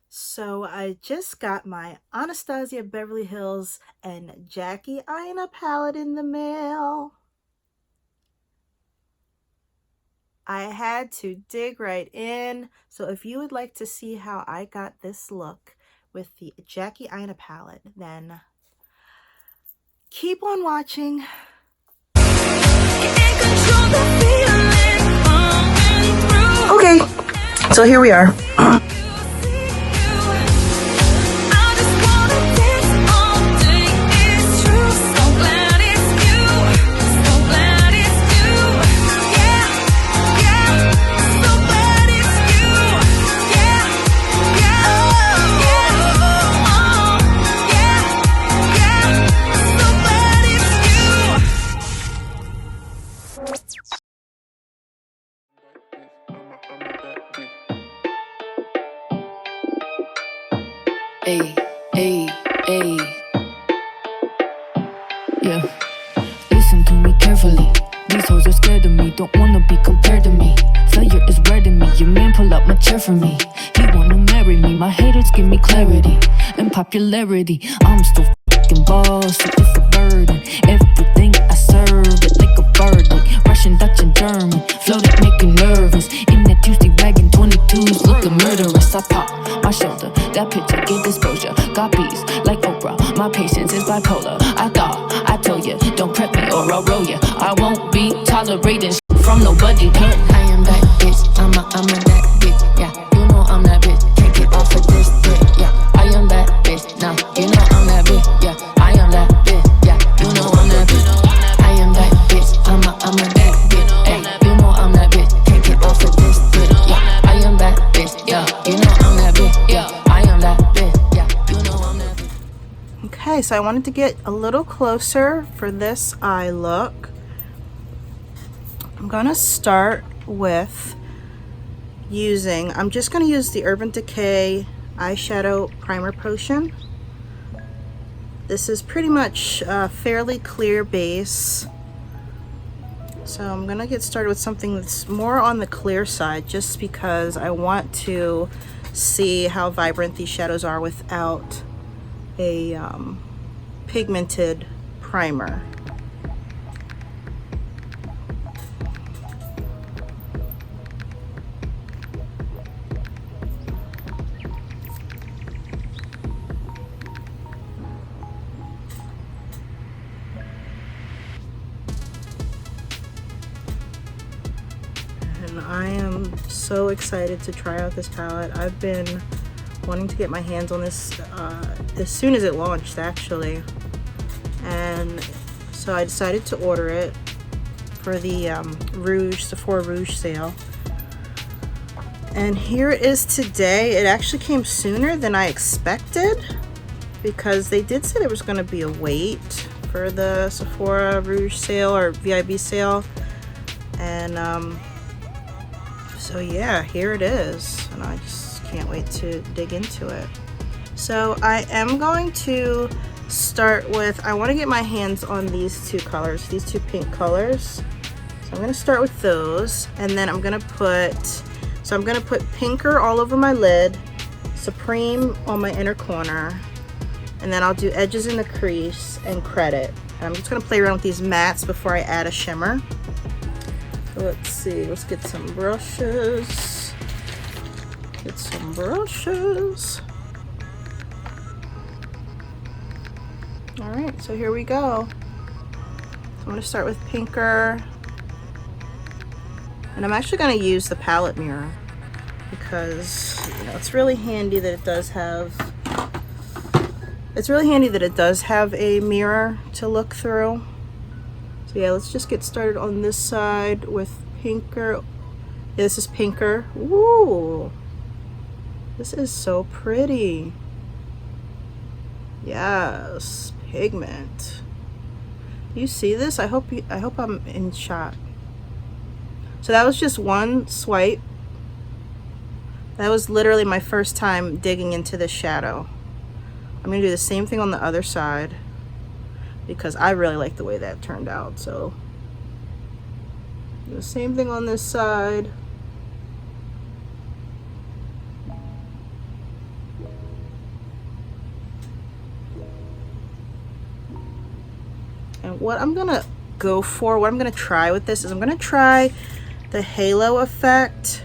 So I just got my Anastasia Beverly Hills and Jackie Aina palette in the mail. I had to dig right in. So if you would like to see how I got this look with the Jackie Aina palette, then keep on watching. Okay, so here we are. Ay, ay, ay. Yeah. Listen to me carefully. These hoes are scared of me, don't wanna be compared to me. Failure is red in me, your man pull up my chair for me. He wanna marry me, my haters give me clarity and popularity. I'm still fucking bossy, it's a burden. Everything I serve it like a bird, like Russian, Dutch, and German. Floated, make you nervous. In that Tuesday wagon, 22s looking murderous. I pop my shoulder, that picture get exposure. Got bees like Oprah, my patience is bipolar. I thought I told you, don't prep me or I'll roll ya. I won't be tolerating from nobody. I am that bitch, I'm a that bitch, yeah. You know I'm that bitch, can't get off of this dick, yeah. I am that bitch, now you know I'm that bitch, yeah. I am that bitch, yeah. You know I'm that bitch. I am that bitch, I'm a that bitch, hey. You know I'm that bitch, can't get off of this dick, yeah. I am that bitch, yeah. You know I'm that bitch, yeah. I am that bitch, yeah. You know I'm that bitch. Okay, so I wanted to get a little closer for this eye look. I'm gonna start with I'm just gonna use the Urban Decay eyeshadow primer potion. This is pretty much a fairly clear base. So I'm gonna get started with something that's more on the clear side, just because I want to see how vibrant these shadows are without a pigmented primer. And I am so excited to try out this palette. I've been wanting to get my hands on this as soon as it launched, actually. And so I decided to order it for the Sephora Rouge sale. And here it is today. It actually came sooner than I expected, because they did say there was going to be a wait for the Sephora Rouge sale or VIB sale. And so yeah, here it is, and I just can't wait to dig into it. So I am going to start with, I want to get my hands on these two colors, these two pink colors. So I'm going to start with those, and then I'm going to put Pinker all over my lid, Supreme on my inner corner, and then I'll do edges in the crease and Credit. And I'm just going to play around with these mattes before I add a shimmer. So let's see, let's get some brushes. All right, so here we go. So I'm going to start with Pinker. And I'm actually going to use the palette mirror, because it's really handy that it does have a mirror to look through. So yeah, let's just get started on this side with Pinker. Yeah, this is Pinker. Ooh, this is so pretty. Yes, pigment. Do you see this? I hope I'm in shot. So that was just one swipe. That was literally my first time digging into this shadow. I'm gonna do the same thing on the other side, because I really like the way that turned out. So the same thing on this side. And what I'm gonna go for, what I'm gonna try with this is I'm gonna try the halo effect.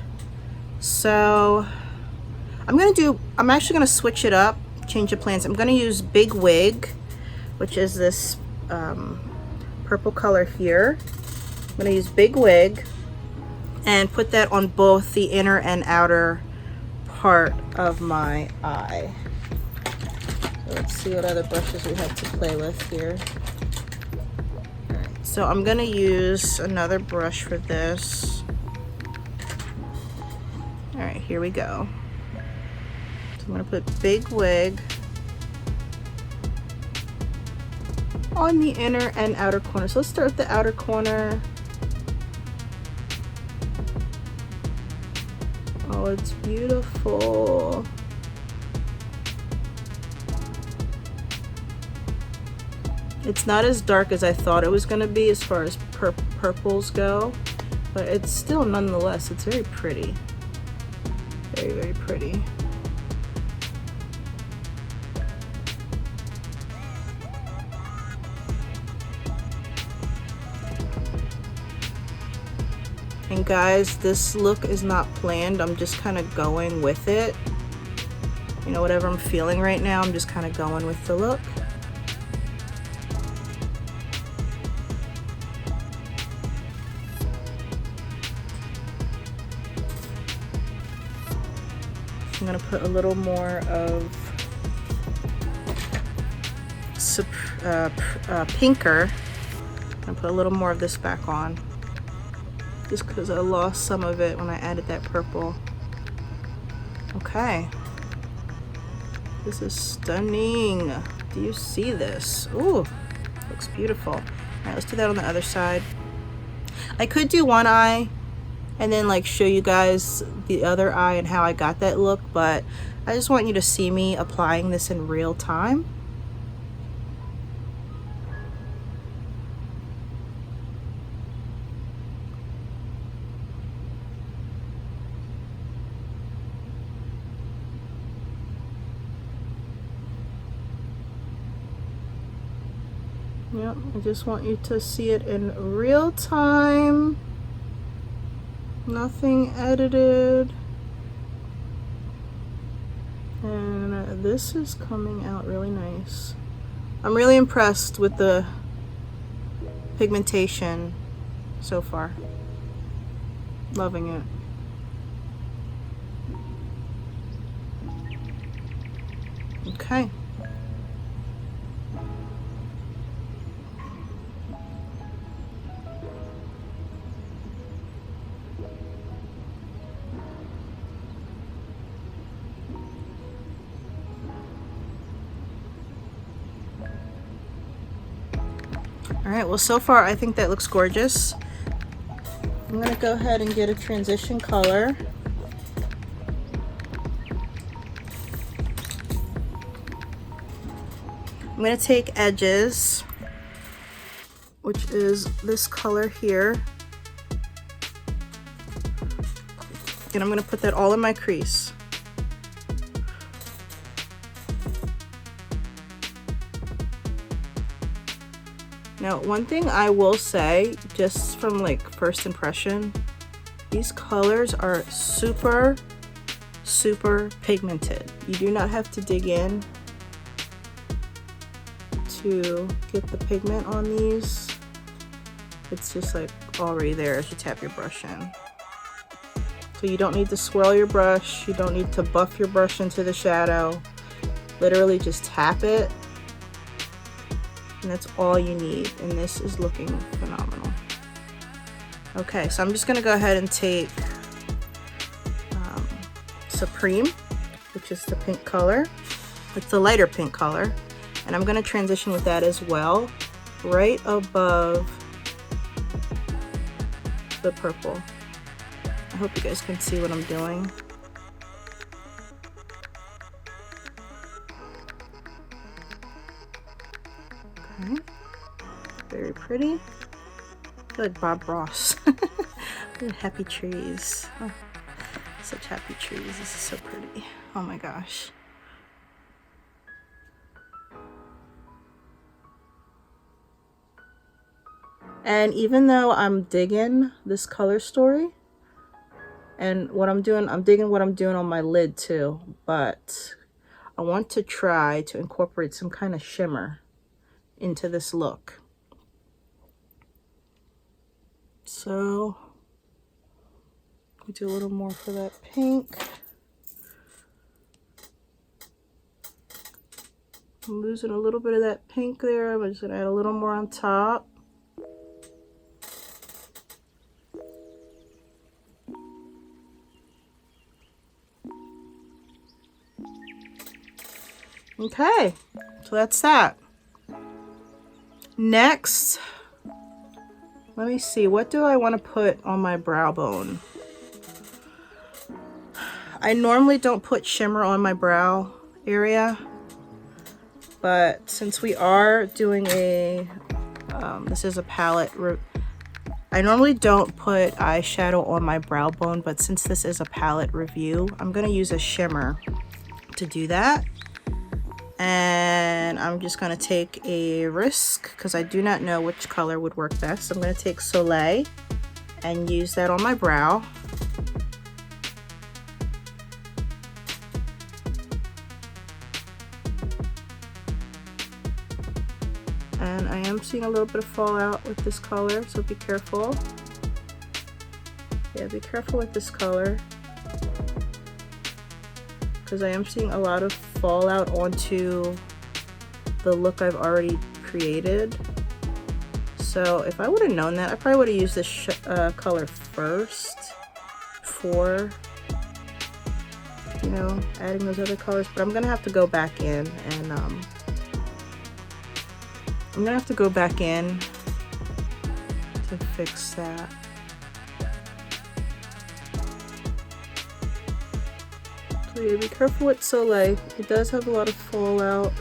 So I'm actually gonna switch it up, change the plans. I'm gonna use Big Wig, which is this purple color here. I'm gonna use Big Wig and put that on both the inner and outer part of my eye. So let's see what other brushes we have to play with here. Alright, so I'm gonna use another brush for this. Alright, here we go. So I'm gonna put Big Wig on the inner and outer corner. So let's start with the outer corner. Oh, it's beautiful. It's not as dark as I thought it was going to be as far as purples go, but it's still nonetheless, it's very pretty. Very, very pretty. And guys, this look is not planned. I'm just kind of going with it. You know, whatever I'm feeling right now, I'm just kind of going with the look. I'm gonna put a little more of pinker. I'm gonna put a little more of this back on, just because I lost some of it when I added that purple. Okay, this is stunning. Do you see this? Ooh, looks beautiful. All right, let's do that on the other side. I could do one eye and then like show you guys the other eye and how I got that look, but I just want you to see me applying this in real time. Yep, I just want you to see it in real time. Nothing edited. And this is coming out really nice. I'm really impressed with the pigmentation so far. Loving it. Okay. Alright, well so far I think that looks gorgeous. I'm going to go ahead and get a transition color. I'm going to take edges, which is this color here. And I'm going to put that all in my crease. Now, one thing I will say, just from like first impression, these colors are super, super pigmented. You do not have to dig in to get the pigment on these. It's just like already there as you tap your brush in. So you don't need to swirl your brush. You don't need to buff your brush into the shadow. Literally just tap it. And that's all you need, and this is looking phenomenal. Okay, so I'm just gonna go ahead and take Supreme, which is the pink color. It's the lighter pink color, and I'm gonna transition with that as well, right above the purple. I hope you guys can see what I'm doing. Okay. Very pretty. I feel like Bob Ross. Happy trees. Oh, such happy trees. This is so pretty. Oh my gosh. And even though I'm digging this color story and what I'm doing, I'm digging what I'm doing on my lid too, but I want to try to incorporate some kind of shimmer into this look. So we do a little more for that pink. I'm losing a little bit of that pink there. I'm just gonna add a little more on top. Okay, so that's that. Next, let me see, what do I want to put on my brow bone? I normally don't put shimmer on my brow area, but since we are doing a, this is a palette, I normally don't put eyeshadow on my brow bone, but since this is a palette review, I'm going to use a shimmer to do that. And I'm just going to take a risk because I do not know which color would work best. I'm going to take Soleil and use that on my brow. And I am seeing a little bit of fallout with this color, so be careful. Yeah, be careful with this color, because I am seeing a lot of fallout onto the look I've already created. So if I would have known that, I probably would have used this color first before, you know, adding those other colors. But I'm gonna have to go back in and I'm gonna have to go back in to fix that. So yeah, be careful with Soleil. It does have a lot of fallout.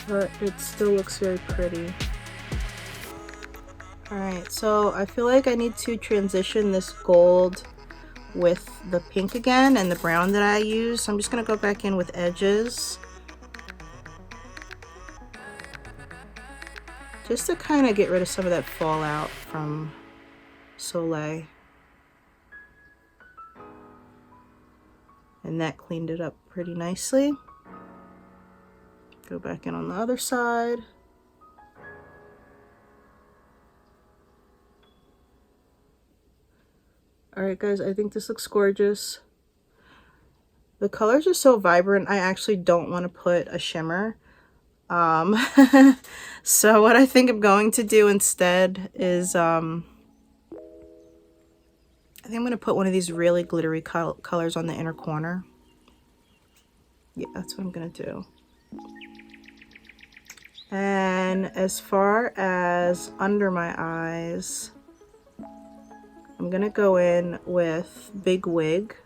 But it still looks very pretty. Alright, so I feel like I need to transition this gold with the pink again and the brown that I use. So I'm just going to go back in with edges. Just to kind of get rid of some of that fallout from Soleil. And that cleaned it up pretty nicely. Go back in on the other side. Alright guys, I think this looks gorgeous. The colors are so vibrant, I actually don't want to put a shimmer. So what I think I'm going to do instead is, I think I'm going to put one of these really glittery colors on the inner corner. Yeah, that's what I'm going to do. And as far as under my eyes, I'm going to go in with Big Wig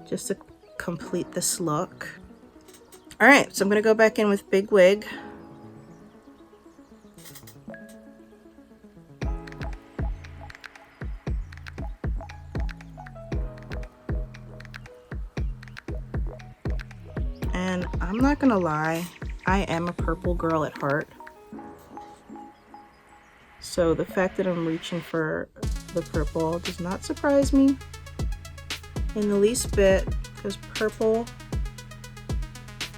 just to complete this look. Alright, so I'm going to go back in with Big Wig. And I'm not going to lie, I am a purple girl at heart. So the fact that I'm reaching for the purple does not surprise me in the least bit, because purple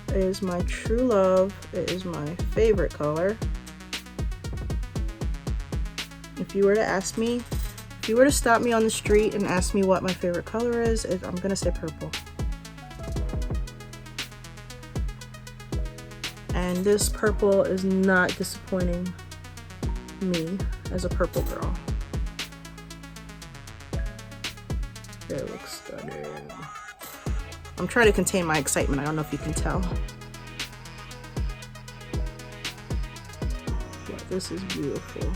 is my true love. It is my favorite color. If you were to ask me, if you were to stop me on the street and ask me what my favorite color is, I'm gonna say purple. And this purple is not disappointing me as a purple girl. It looks stunning. I'm trying to contain my excitement. I don't know if you can tell. Yeah, this is beautiful.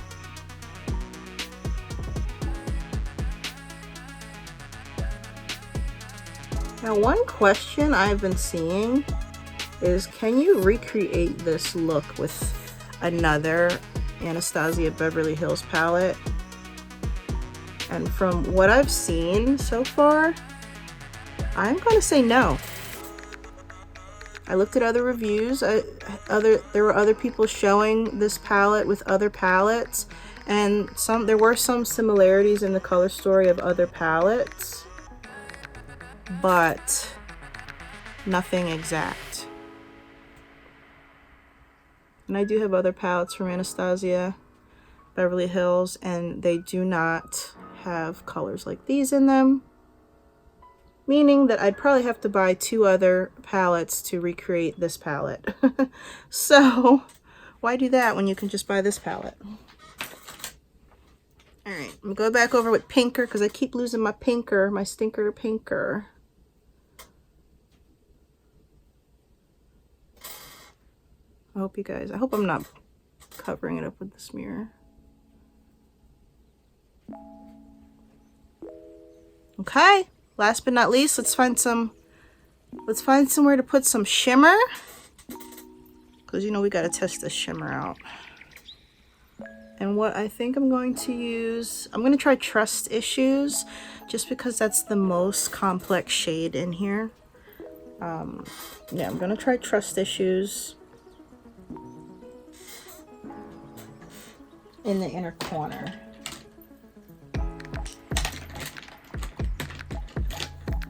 Now, one question I've been seeing is, can you recreate this look with another Anastasia Beverly Hills palette? And from what I've seen so far, I'm going to say no. I looked at other reviews. There were other people showing this palette with other palettes, and there were some similarities in the color story of other palettes, but nothing exact. And I do have other palettes from Anastasia, Beverly Hills, and they do not have colors like these in them, meaning that I'd probably have to buy 2 other palettes to recreate this palette. So why do that when you can just buy this palette? All right, I'm going to go back over with pinker because I keep losing my pinker, my stinker pinker. I hope I'm not covering it up with this mirror. Okay, last but not least, let's find somewhere to put some shimmer, because you know we got to test this shimmer out. And what I think I'm going to use, I'm going to try Trust Issues, just because that's the most complex shade in here. Yeah, I'm going to try Trust Issues in the inner corner.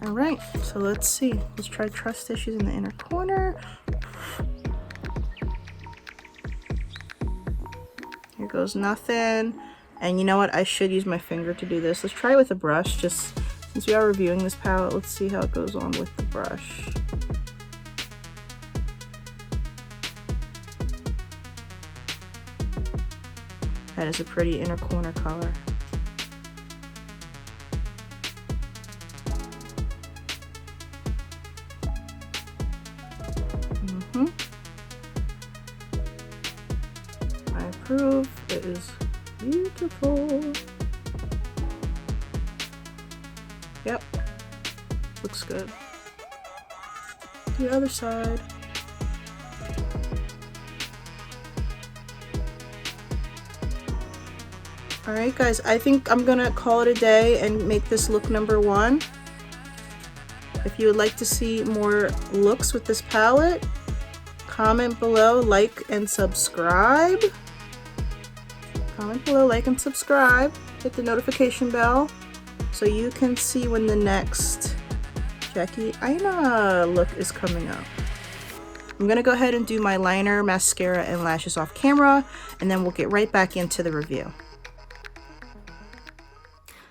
All right, so let's see. Let's try Trust Issues in the inner corner. Here goes nothing. And you know what? I should use my finger to do this. Let's try it with a brush, just since we are reviewing this palette. Let's see how it goes on with the brush. That is a pretty inner corner color. I approve. It is beautiful. Yep. Looks good. The other side. Alright guys, I think I'm gonna call it a day and make this look number 1. If you would like to see more looks with this palette, comment below, like and subscribe. Comment below, like and subscribe. Hit the notification bell so you can see when the next Jackie Aina look is coming up. I'm gonna go ahead and do my liner, mascara, and lashes off camera, and then we'll get right back into the review.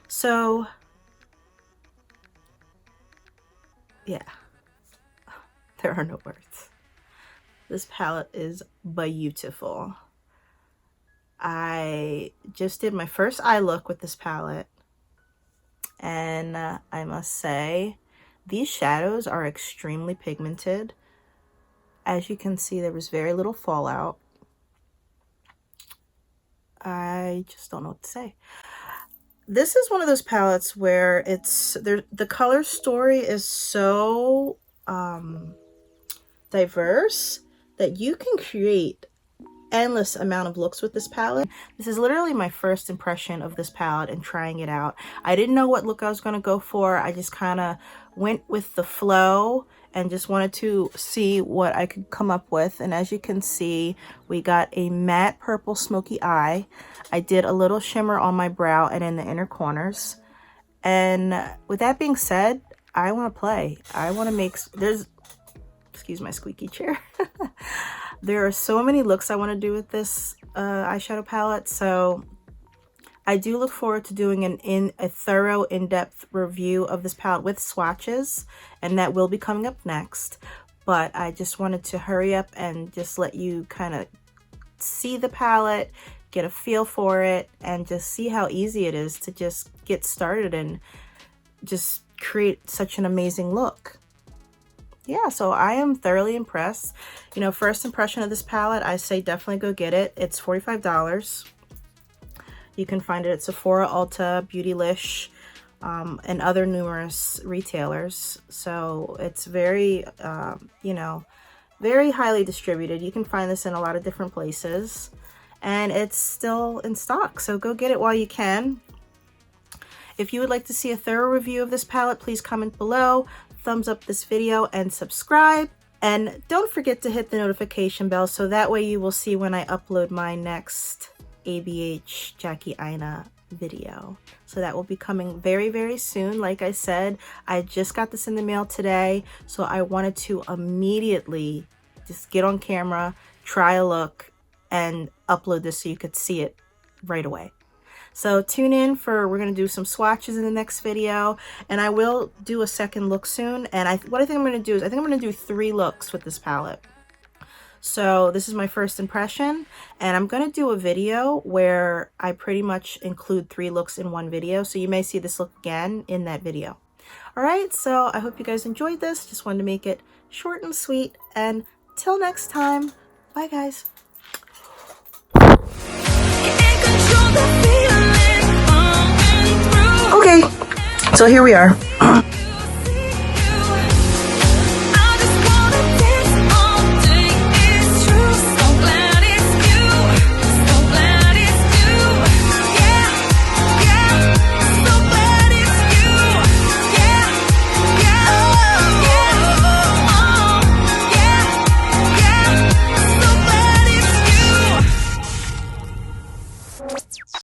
So, yeah, there are no words. This palette is beautiful. I just did my first eye look with this palette, and I must say, these shadows are extremely pigmented. As you can see, there was very little fallout. I just don't know what to say. This is one of those palettes where the color story is so diverse that you can create endless amount of looks with this palette. This is literally my first impression of this palette and trying it out. I didn't know what look I was going to go for. I just kind of went with the flow and just wanted to see what I could come up with. And as you can see, we got a matte purple smoky eye. I did a little shimmer on my brow and in the inner corners. And with that being said, I want to play. I want to make, excuse my squeaky chair. There are so many looks I want to do with this eyeshadow palette. So I do look forward to doing a thorough, in-depth review of this palette with swatches, and that will be coming up next. But I just wanted to hurry up and just let you kind of see the palette, get a feel for it, and just see how easy it is to just get started and just create such an amazing look. Yeah, so I am thoroughly impressed. You know, first impression of this palette, I say definitely go get it. It's $45. You can find it at Sephora, Ulta, Beautylish, and other numerous retailers. So it's very, you know, very highly distributed. You can find this in a lot of different places, and it's still in stock. So go get it while you can. If you would like to see a thorough review of this palette, please comment below, thumbs up this video, and subscribe. And don't forget to hit the notification bell so that way you will see when I upload my next ABH Jackie Aina video. So that will be coming very, very soon. Like I said, I just got this in the mail today, so I wanted to immediately just get on camera, try a look, and upload this so you could see it right away. So tune in for, we're going to do some swatches in the next video, and I will do a second look soon. And what I think I'm going to do is, I think I'm going to do 3 looks with this palette. So this is my first impression, and I'm going to do a video where I pretty much include 3 looks in one video. So you may see this look again in that video. All right, so I hope you guys enjoyed this. Just wanted to make it short and sweet. And till next time, bye guys. Okay, so here we are.